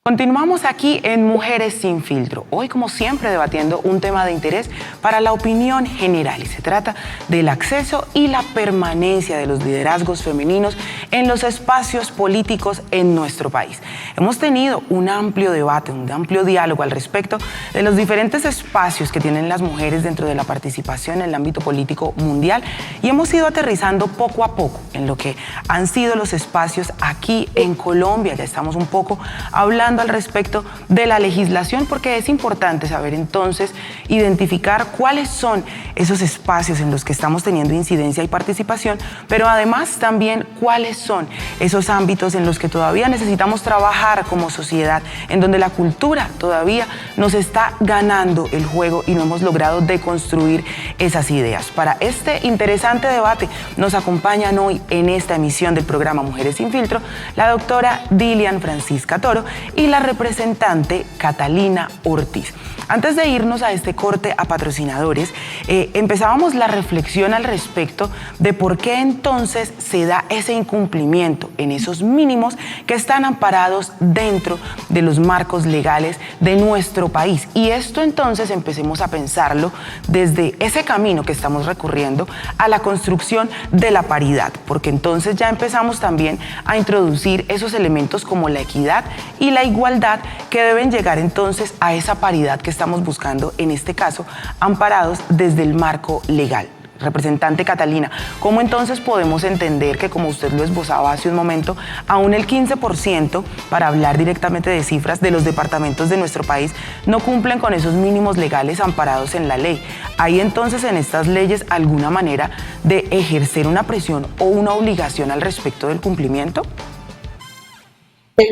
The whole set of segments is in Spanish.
Continuamos aquí en Mujeres sin Filtro, hoy como siempre debatiendo un tema de interés para la opinión general y se trata del acceso y la permanencia de los liderazgos femeninos en los espacios políticos en nuestro país. Hemos tenido un amplio debate, un amplio diálogo al respecto de los diferentes espacios que tienen las mujeres dentro de la participación en el ámbito político mundial y hemos ido aterrizando poco a poco en lo que han sido los espacios aquí en Colombia. Ya estamos un poco hablando al respecto de la legislación porque es importante saber entonces identificar cuáles son esos espacios en los que estamos teniendo incidencia y participación, pero además también cuáles son esos ámbitos en los que todavía necesitamos trabajar como sociedad, en donde la cultura todavía nos está ganando el juego y no hemos logrado deconstruir esas ideas. Para este interesante debate nos acompañan hoy en esta emisión del programa Mujeres sin Filtro la doctora Dilian Francisca Toro y la representante Catalina Ortiz. Antes de irnos a este corte a patrocinadores, empezábamos la reflexión al respecto de por qué entonces se da ese incumplimiento en esos mínimos que están amparados dentro de los marcos legales de nuestro país. Y esto entonces empecemos a pensarlo desde ese camino que estamos recorriendo a la construcción de la paridad, porque entonces ya empezamos también a introducir esos elementos como la equidad y la igualdad que deben llegar entonces a esa paridad que estamos buscando, en este caso, amparados desde el marco legal. Representante Catalina, ¿cómo entonces podemos entender que, como usted lo esbozaba hace un momento, aún el 15%, para hablar directamente de cifras, de los departamentos de nuestro país no cumplen con esos mínimos legales amparados en la ley? ¿Hay entonces en estas leyes alguna manera de ejercer una presión o una obligación al respecto del cumplimiento?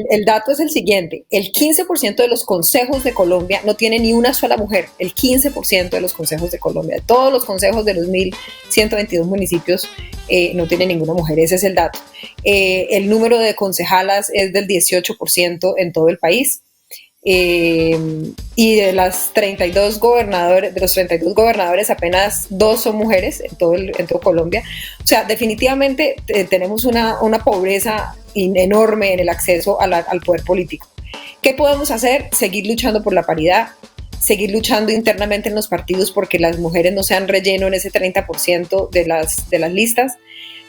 El dato es el siguiente: el 15% de los consejos de Colombia no tiene ni una sola mujer. El 15% de los consejos de Colombia, de todos los consejos de los 1.122 municipios, no tiene ninguna mujer. Ese es el dato. El número de concejalas es del 18% en todo el país. Y de los 32 gobernadores, apenas 2 son mujeres en todo Colombia. O sea, definitivamente tenemos una pobreza enorme en el acceso al poder político. ¿Qué podemos hacer? Seguir luchando por la paridad, seguir luchando internamente en los partidos porque las mujeres no sean relleno en ese 30% de las listas.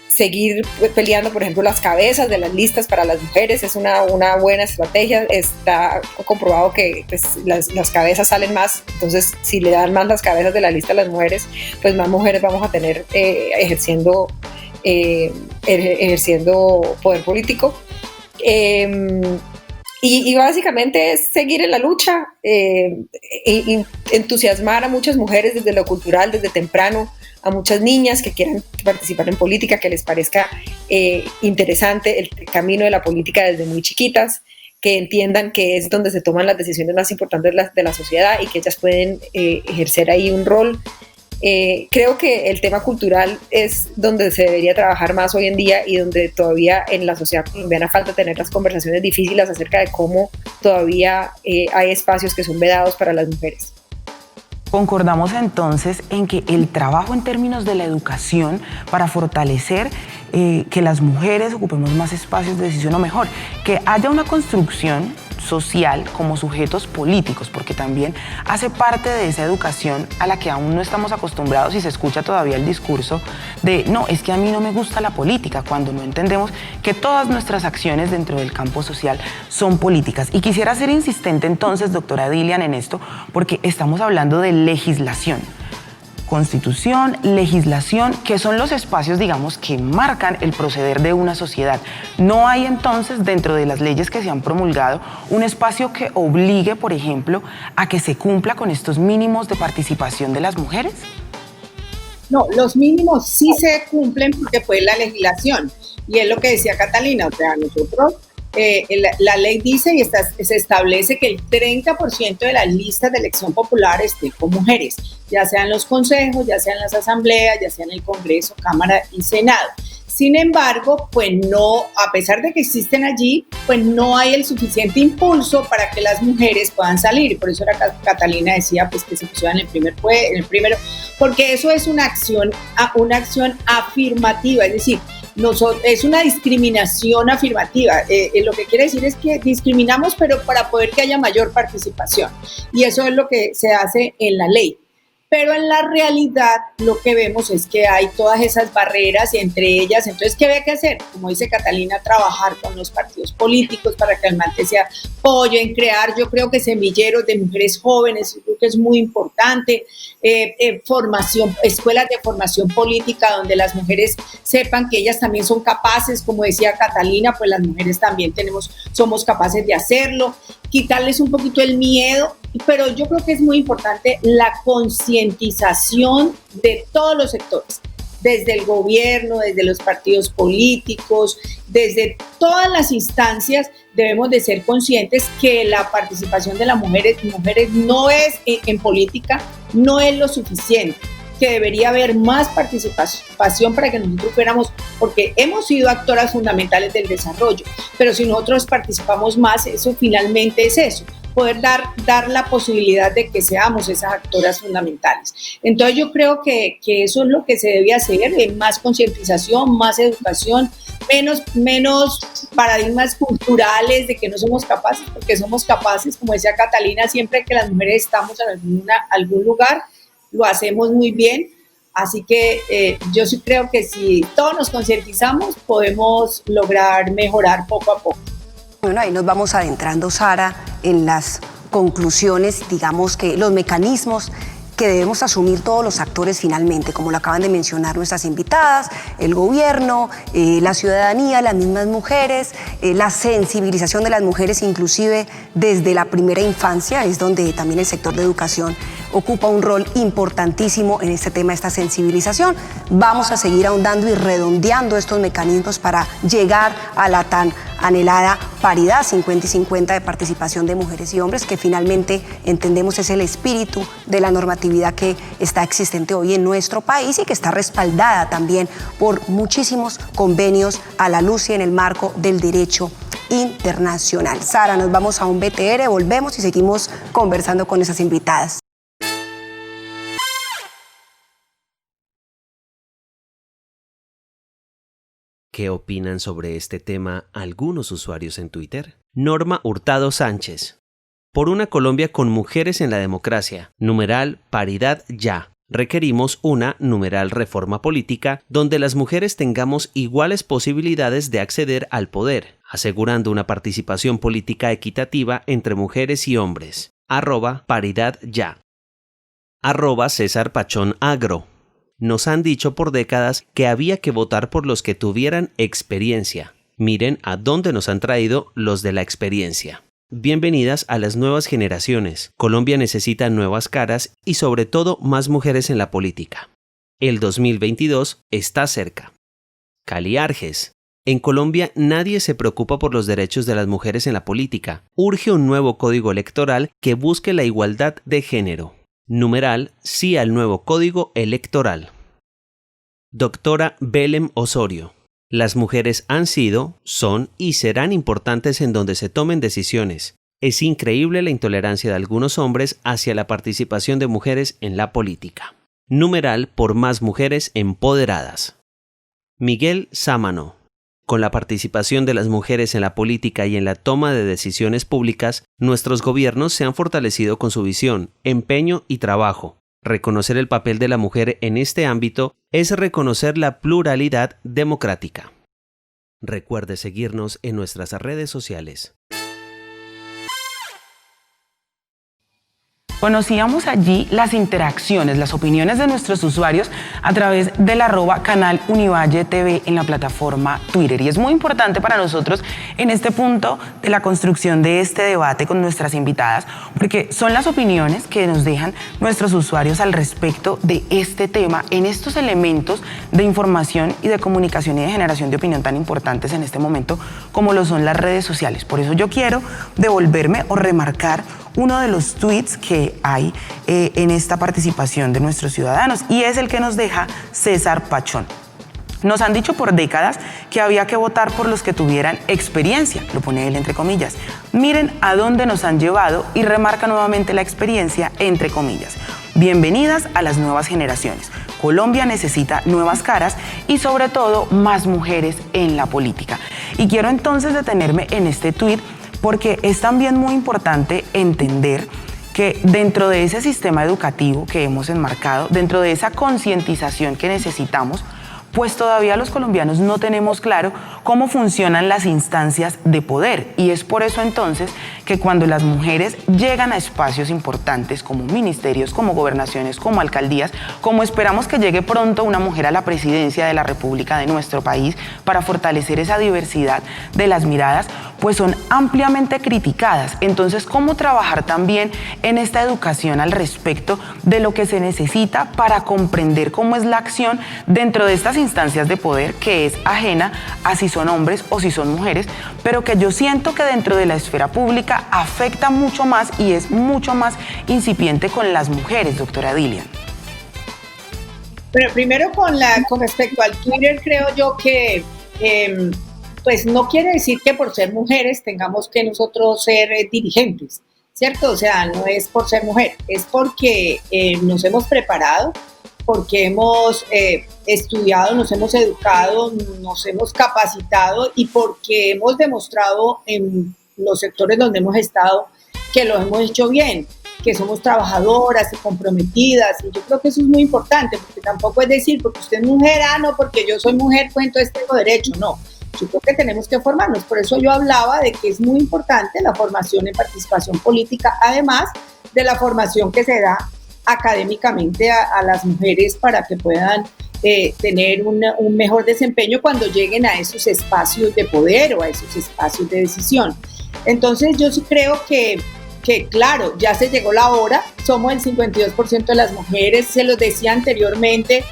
Seguir peleando, por ejemplo, las cabezas de las listas para las mujeres es una buena estrategia. Está comprobado que pues, las cabezas salen más, entonces si le dan más las cabezas de la lista a las mujeres, pues más mujeres vamos a tener ejerciendo poder político. Y básicamente es seguir en la lucha, entusiasmar a muchas mujeres desde lo cultural, desde temprano, a muchas niñas que quieran participar en política, que les parezca interesante el camino de la política desde muy chiquitas, que entiendan que es donde se toman las decisiones más importantes de la sociedad y que ellas pueden ejercer ahí un rol. Creo que el tema cultural es donde se debería trabajar más hoy en día y donde todavía en la sociedad colombiana falta tener las conversaciones difíciles acerca de cómo todavía hay espacios que son vedados para las mujeres. Concordamos entonces en que el trabajo en términos de la educación para fortalecer que las mujeres ocupemos más espacios de decisión, o mejor, que haya una construcción social como sujetos políticos, porque también hace parte de esa educación a la que aún no estamos acostumbrados y se escucha todavía el discurso de no, es que a mí no me gusta la política, cuando no entendemos que todas nuestras acciones dentro del campo social son políticas. Y quisiera ser insistente entonces, doctora Dilian, en esto, porque estamos hablando de legislación. Constitución, legislación, que son los espacios, digamos, que marcan el proceder de una sociedad. ¿No hay entonces dentro de las leyes que se han promulgado un espacio que obligue, por ejemplo, a que se cumpla con estos mínimos de participación de las mujeres? No, los mínimos sí se cumplen porque fue la legislación. Y es lo que decía Catalina, o sea, nosotros, la ley dice y se establece que el 30% de las listas de elección popular estén con mujeres, ya sean los consejos, ya sean las asambleas, ya sea en el Congreso, Cámara y Senado. Sin embargo, pues no, a pesar de que existen allí, pues no hay el suficiente impulso para que las mujeres puedan salir. Y por eso Catalina decía pues, que se pusieran en el primero, porque eso es una acción afirmativa, es decir, es una discriminación afirmativa. Lo que quiere decir es que discriminamos, pero para poder que haya mayor participación. Y eso es lo que se hace en la ley. Pero en la realidad lo que vemos es que hay todas esas barreras entre ellas. Entonces, ¿qué había que hacer? Como dice Catalina, trabajar con los partidos políticos para que realmente se apoyen, crear, yo creo que semilleros de mujeres jóvenes, yo creo que es muy importante, formación, escuelas de formación política donde las mujeres sepan que ellas también son capaces, como decía Catalina, pues las mujeres también somos capaces de hacerlo, quitarles un poquito el miedo, pero yo creo que es muy importante la concientización de todos los sectores, desde el gobierno, desde los partidos políticos, desde todas las instancias. Debemos de ser conscientes que la participación de las mujeres no es en política, no es lo suficiente, que debería haber más participación para que nosotros fuéramos, porque hemos sido actoras fundamentales del desarrollo, pero si nosotros participamos más, eso finalmente es eso, poder dar la posibilidad de que seamos esas actoras fundamentales. Entonces yo creo que eso es lo que se debe hacer, más concientización, más educación, menos paradigmas culturales de que no somos capaces, porque somos capaces, como decía Catalina, siempre que las mujeres estamos en algún lugar, lo hacemos muy bien, así que yo sí creo que si todos nos concientizamos podemos lograr mejorar poco a poco. Bueno, ahí nos vamos adentrando, Sara, en las conclusiones, digamos que los mecanismos que debemos asumir todos los actores finalmente, como lo acaban de mencionar nuestras invitadas, el gobierno, la ciudadanía, las mismas mujeres, la sensibilización de las mujeres, inclusive desde la primera infancia, es donde también el sector de educación ocupa un rol importantísimo en este tema, esta sensibilización. Vamos a seguir ahondando y redondeando estos mecanismos para llegar a la tan anhelada paridad 50 y 50 de participación de mujeres y hombres, que finalmente entendemos es el espíritu de la normatividad que está existente hoy en nuestro país y que está respaldada también por muchísimos convenios a la luz y en el marco del derecho internacional. Sara, nos vamos a un BTR, volvemos y seguimos conversando con nuestras invitadas. ¿Qué opinan sobre este tema algunos usuarios en Twitter? Norma Hurtado Sánchez. Por una Colombia con mujeres en la democracia. Numeral paridad ya. Requerimos una numeral reforma política donde las mujeres tengamos iguales posibilidades de acceder al poder, asegurando una participación política equitativa entre mujeres y hombres. @paridad ya. @César Pachón Agro. Nos han dicho por décadas que había que votar por los que tuvieran experiencia. Miren a dónde nos han traído los de la experiencia. Bienvenidas a las nuevas generaciones. Colombia necesita nuevas caras y sobre todo más mujeres en la política. El 2022 está cerca. Cali Arges. En Colombia nadie se preocupa por los derechos de las mujeres en la política. Urge un nuevo código electoral que busque la igualdad de género. Numeral sí al nuevo código electoral. Doctora Belém Osorio. Las mujeres han sido, son y serán importantes en donde se tomen decisiones. Es increíble la intolerancia de algunos hombres hacia la participación de mujeres en la política. Numeral por más mujeres empoderadas. Miguel Sámano. Con la participación de las mujeres en la política y en la toma de decisiones públicas, nuestros gobiernos se han fortalecido con su visión, empeño y trabajo. Reconocer el papel de la mujer en este ámbito es reconocer la pluralidad democrática. Recuerde seguirnos en nuestras redes sociales. Conocíamos allí las interacciones, las opiniones de nuestros usuarios a través del @canal Univalle TV en la plataforma Twitter. Y es muy importante para nosotros en este punto de la construcción de este debate con nuestras invitadas, porque son las opiniones que nos dejan nuestros usuarios al respecto de este tema, en estos elementos de información y de comunicación y de generación de opinión tan importantes en este momento como lo son las redes sociales. Por eso yo quiero devolverme o remarcar uno de los tweets que hay en esta participación de nuestros ciudadanos, y es el que nos deja César Pachón. Nos han dicho por décadas que había que votar por los que tuvieran experiencia, lo pone él entre comillas. Miren a dónde nos han llevado, y remarca nuevamente la experiencia entre comillas. Bienvenidas a las nuevas generaciones. Colombia necesita nuevas caras y sobre todo más mujeres en la política. Y quiero entonces detenerme en este tuit porque es también muy importante entender que dentro de ese sistema educativo que hemos enmarcado, dentro de esa concientización que necesitamos, pues todavía los colombianos no tenemos claro cómo funcionan las instancias de poder. Y es por eso entonces que cuando las mujeres llegan a espacios importantes como ministerios, como gobernaciones, como alcaldías, como esperamos que llegue pronto una mujer a la presidencia de la República de nuestro país para fortalecer esa diversidad de las miradas, pues son ampliamente criticadas. Entonces, ¿cómo trabajar también en esta educación al respecto de lo que se necesita para comprender cómo es la acción dentro de estas instancias de poder que es ajena a si son hombres o si son mujeres, pero que yo siento que dentro de la esfera pública afecta mucho más y es mucho más incipiente con las mujeres, doctora Dilian? Pero primero con respecto al Twitter, creo yo que pues no quiere decir que por ser mujeres tengamos que nosotros ser dirigentes, ¿cierto? O sea, no es por ser mujer, es porque nos hemos preparado, porque hemos estudiado, nos hemos educado, nos hemos capacitado y porque hemos demostrado en los sectores donde hemos estado que lo hemos hecho bien, que somos trabajadoras y comprometidas. Y yo creo que eso es muy importante, porque tampoco es decir, porque usted es mujer, no, porque yo soy mujer, pues entonces tengo derecho. No, yo creo que tenemos que formarnos. Por eso yo hablaba de que es muy importante la formación en participación política, además de la formación que se da académicamente a las mujeres para que puedan tener un mejor desempeño cuando lleguen a esos espacios de poder o a esos espacios de decisión. Entonces yo sí creo que claro, ya se llegó la hora, somos el 52% de las mujeres, se los decía anteriormente,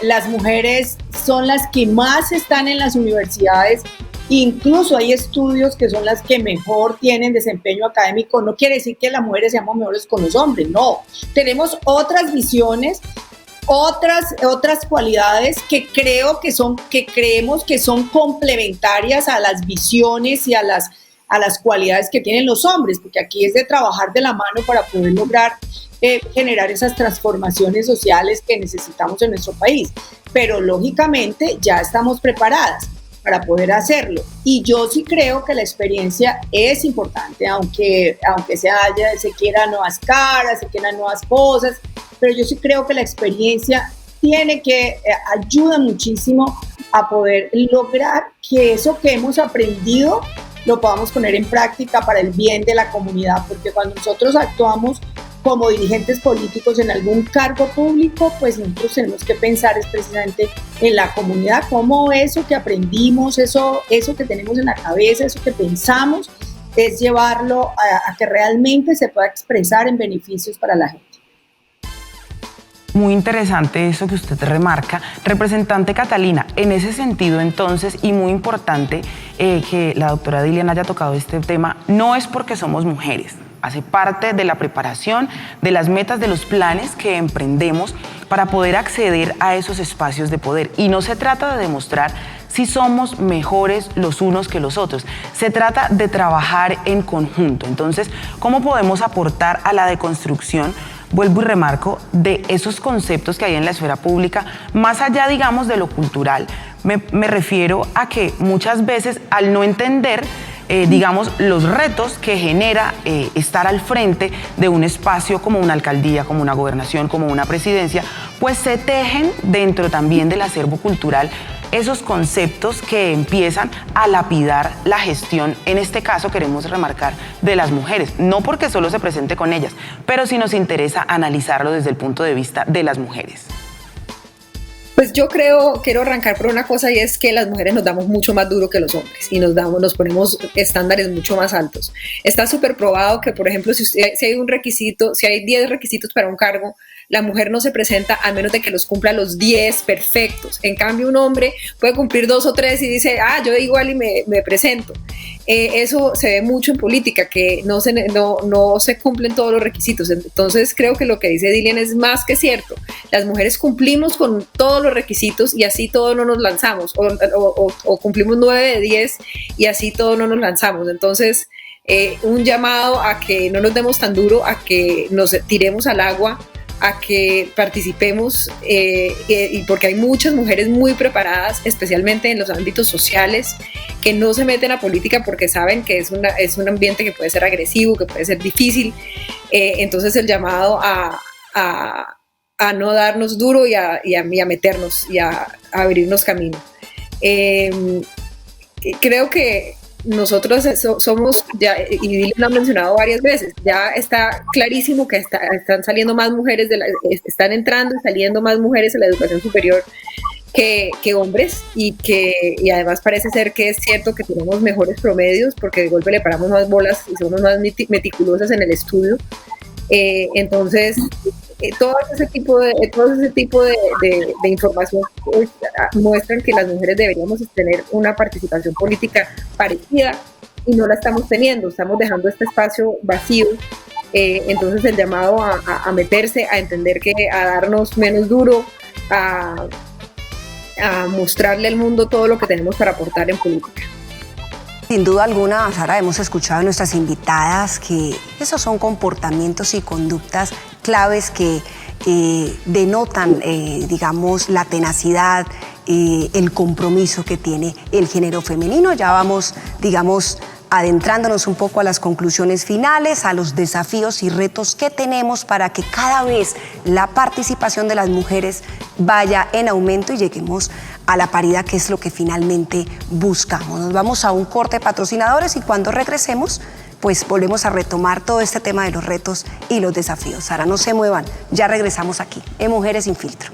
las mujeres son las que más están en las universidades. Incluso hay estudios que son las que mejor tienen desempeño académico. No quiere decir que las mujeres seamos mejores con los hombres, no. Tenemos otras visiones, otras cualidades que creemos que son complementarias a las visiones y a las cualidades que tienen los hombres, porque aquí es de trabajar de la mano para poder lograr generar esas transformaciones sociales que necesitamos en nuestro país. Pero lógicamente ya estamos preparadas para poder hacerlo. Y yo sí creo que la experiencia es importante, aunque se quieran nuevas caras, se quieran nuevas cosas, pero yo sí creo que la experiencia ayuda muchísimo a poder lograr que eso que hemos aprendido lo podamos poner en práctica para el bien de la comunidad, porque cuando nosotros actuamos como dirigentes políticos en algún cargo público, pues nosotros tenemos que pensar es precisamente en la comunidad, cómo eso que aprendimos, eso que tenemos en la cabeza, eso que pensamos, es llevarlo a que realmente se pueda expresar en beneficios para la gente. Muy interesante eso que usted remarca. Representante Catalina, en ese sentido entonces, y muy importante que la doctora Dilian haya tocado este tema, no es porque somos mujeres, hace parte de la preparación, de las metas, de los planes que emprendemos para poder acceder a esos espacios de poder. Y no se trata de demostrar si somos mejores los unos que los otros, se trata de trabajar en conjunto. Entonces, ¿cómo podemos aportar a la deconstrucción? Vuelvo y remarco, de esos conceptos que hay en la esfera pública, más allá, digamos, de lo cultural. Me refiero a que muchas veces, al no entender, digamos, los retos que genera estar al frente de un espacio como una alcaldía, como una gobernación, como una presidencia, pues se tejen dentro también del acervo cultural esos conceptos que empiezan a lapidar la gestión, en este caso queremos remarcar, de las mujeres, no porque solo se presente con ellas, pero sí nos interesa analizarlo desde el punto de vista de las mujeres. Pues yo quiero arrancar por una cosa, y es que las mujeres nos damos mucho más duro que los hombres y nos ponemos estándares mucho más altos. Está súper probado que, por ejemplo, si hay 10 requisitos para un cargo, la mujer no se presenta a menos de que los cumpla los 10 perfectos. En cambio, un hombre puede cumplir 2 o 3 y dice, yo igual y me presento. Eso se ve mucho en política, que no se cumplen todos los requisitos. Entonces creo que lo que dice Dilian es más que cierto. Las mujeres cumplimos con todos los requisitos y así todos no nos lanzamos, o cumplimos 9 de 10 y así todos no nos lanzamos. Entonces un llamado a que no nos demos tan duro, a que nos tiremos al agua a que participemos, y porque hay muchas mujeres muy preparadas, especialmente en los ámbitos sociales, que no se meten a política porque saben que es un ambiente que puede ser agresivo, que puede ser difícil. Entonces el llamado a no darnos duro y a meternos y a abrirnos camino. Creo que nosotros somos, ya, y Dili lo ha mencionado varias veces, ya está clarísimo que están saliendo más mujeres, están entrando y saliendo más mujeres a la educación superior que hombres, y además parece ser que es cierto que tenemos mejores promedios porque de golpe le paramos más bolas y somos más meticulosas en el estudio. Entonces, todo ese tipo de información muestran que las mujeres deberíamos tener una participación política parecida y no la estamos teniendo, estamos dejando este espacio vacío. Entonces el llamado a meterse, a entender que a darnos menos duro, a mostrarle al mundo todo lo que tenemos para aportar en política. Sin duda alguna, Sara, hemos escuchado a nuestras invitadas que esos son comportamientos y conductas claves que denotan, digamos, la tenacidad, el compromiso que tiene el género femenino. Ya vamos, digamos, adentrándonos un poco a las conclusiones finales, a los desafíos y retos que tenemos para que cada vez la participación de las mujeres vaya en aumento y lleguemos a la paridad, que es lo que finalmente buscamos. Nos vamos a un corte de patrocinadores y cuando regresemos, pues volvemos a retomar todo este tema de los retos y los desafíos. Sara, no se muevan, ya regresamos aquí en Mujeres sin Filtro.